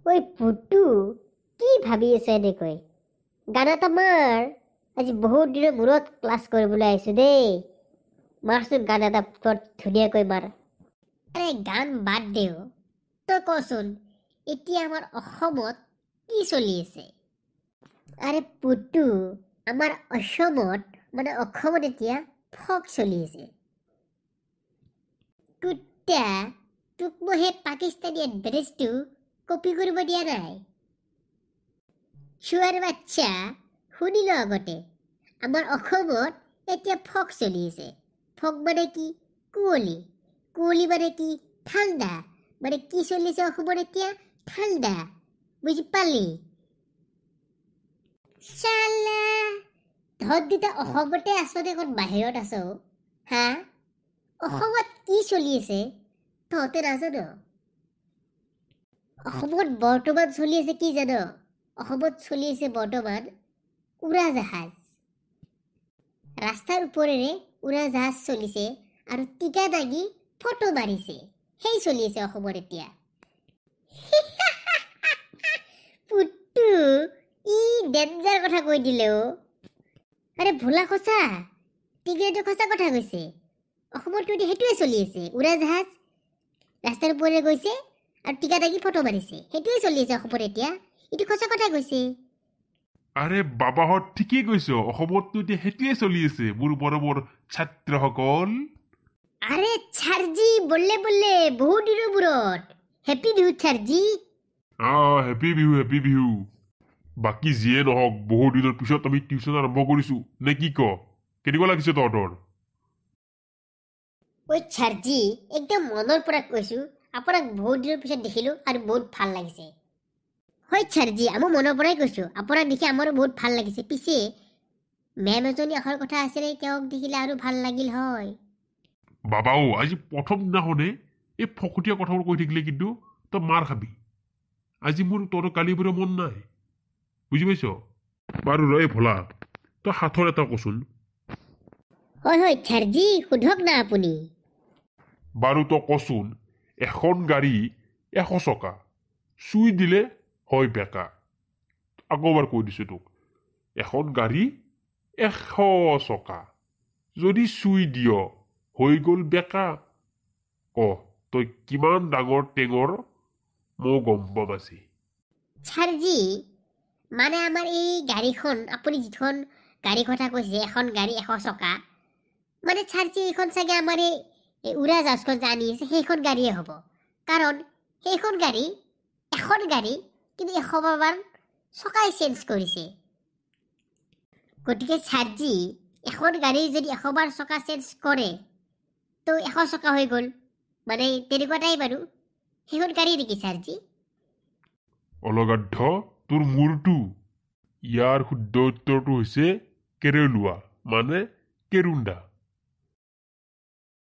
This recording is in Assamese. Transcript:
ঐ পুটু কি ভাবি আছে এনেকৈ গান এটা মাৰ আজি বহুত দিনৰ মূৰত ক্লাছ কৰিবলৈ আহিছো দেই মাৰচোন গান এটা বৰ ধুনীয়াকৈ মাৰ আৰে গান বাদ দেও তই কচোন এতিয়া আমাৰ অসমত কি চলি আছে আৰে পুটু আমাৰ অসমত মানে অসমত এতিয়া ফক চলি আছে কুত্তা তোক মই সেই পাকিস্তানী এডভাৰটাইজটো কপি কৰিব দিয়া নাই চোৱাৰ বাচ্চা শুনিল আগতে আমাৰ অসমত এতিয়া ফক চলি আছে ফক মানে কি কুঁৱলী কুঁৱলী মানে কি ঠাণ্ডা মানে কি চলিছে অসমত এতিয়া ঠাণ্ডা বুজি পালি চালা তহঁত দুটা অসমতে আছ নে ক'ত বাহিৰত আছ হা অসমত কি চলি আছে তহঁতে নাজান অসমত বৰ্তমান চলি আছে কি জান অসমত চলি আছে বৰ্তমান উৰাজাহাজ ৰাস্তাৰ ওপৰেৰে উৰাজাহাজ চলিছে আৰু টিকা দাগি ফটো মাৰিছে সেই চলি আছে অসমত এতিয়া পুটু ই ডেঞ্জাৰ কথা কৈ দিলে আৰে ভোলা সঁচা টিকেটো সঁচা কথা কৈছে অসমত এতিয়া সেইটোৱে চলি আছে উৰাজাহাজ ৰাস্তাৰ ওপৰেৰে গৈছে আৰু টিকা দাগি ফটো মাৰিছে সেইটোৱে চলি আছে অসমত এতিয়া এইটো সঁচা কথা কৈছে আৰে বাবাহঁত ঠিকেই কৈছ অসমততো এতিয়া সেইটোৱে চলি আছে মোৰ মৰমৰ ছাত্ৰসকল আৰে ছাৰজি বল্লে বল্লে বহুত দিনৰ মূৰত হেপী বিহু ছাৰজি হেপী বিহু বাকী যিয়ে নহওক বহু দিনৰ পিছত আমি টিউচন আৰম্ভ কৰিছো নে কি ক কেনেকুৱা লাগিছে তহঁতৰ ঐ ছাৰজি একদম মনৰ পৰা কৈছো আপোনাক বহুত দিনৰ পিছত দেখিলো আৰু বহুত ভাল লাগিছে হয় ছাৰজি আমি মনৰ পৰাই কৈছো আপোনাক দেখি আমাৰো বহুত ভাল লাগিছে পিছে মেম এজনী অহাৰ কথা আছিলে তেওঁক দেখিলে আৰু ভাল লাগিল হয় বাবাও আজি প্ৰথম দিনাখনে এই ফকতীয়া কথাবোৰ কৈ থাকিলে কিন্তু তই মাৰ খাবি আজি মোৰ তহঁতৰ কালিবোৰে মন নাই বুজি পাইছ বাৰু ৰৈ ভোলা তই সাঁথৰ এটা কচোন হয় ছাৰজি সোধক না আপুনি বাৰু তই কচোন এখন গাড়ী 100 চকা চুই দিলে হয় বেকা আকৌ এবাৰ কৈ দিছো তোক এখন গাড়ী 100 চকা যদি চুই দিয় হৈ গ'ল বেকা ক তই কিমান ডাঙৰ টেঙৰ মই গম পাম আজি ছাৰজি মানে আমাৰ এই গাড়ীখন আপুনি যিখন গাড়ী কথা কৈছে এখন গাড়ী 100 চকা মানে ছাৰজি এইখন চাগে আমাৰ এই উৰাজাহাজখন যে আনি আছে সেইখন গাড়ীয়ে হ'ব কাৰণ সেইখন গাড়ী এখন গাড়ী কিন্তু 100 বাৰ চকাই চেঞ্জ কৰিছে গতিকে ছাৰজি এখন গাড়ী যদি 100 বাৰ চকা চেঞ্জ কৰে তো 100 চকা হৈ গ'ল মানে তেনেকুৱা টাইপ আৰু সেইখন গাড়ী নেকি ছাৰজি অলগাধ্য তোৰ মূৰটো ইয়াৰ শুদ্ধ উত্তৰটো হৈছে কেৰেলুৱা মানে কেৰুণ্ডা